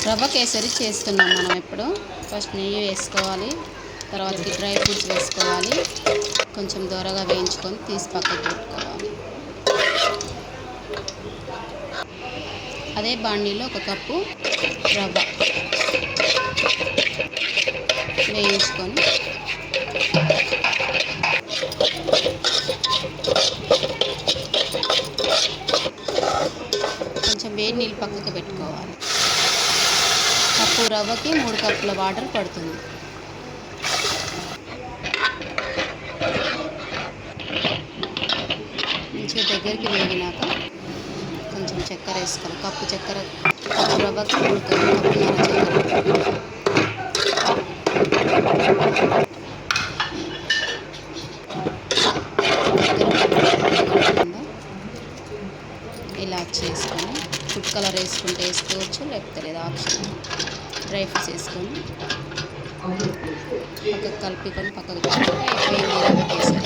రవ్వ కేసరి చేస్తున్నాం మనం ఇప్పుడు. ఫస్ట్ నెయ్యి వేసుకోవాలి, తర్వాతకి డ్రై ఫ్రూట్స్ వేసుకోవాలి, కొంచెం దూరగా వేయించుకొని తీసి పక్కకు పెట్టుకోవాలి. అదే బాండీలో 1 కప్పు రవ్వ వేయించుకొని కొంచెం వేడి నీళ్ళు పక్కకు పెట్టుకోవాలి. కప్పు రవ్వకి 3 కప్పుల వాటర్ పడుతుంది. మంచిగా దగ్గరికి వేగినాక కొంచెం చక్కెర వేసుకోవాలి. కప్పు రవ్వకి 3 కప్పున్నర చక్కెర. ఇలాచి వేసుకొని ఫుడ్ కలర్ వేసుకుంటే వేసుకోవచ్చు, లేకపోతే లేదు ఆప్షన్. డ్రై ఫ్రూట్స్ వేసుకొని పక్కకు కలుపుకొని పక్కకు పెట్టుకుంటే అయిపోయింది రవ్వ కేసరి.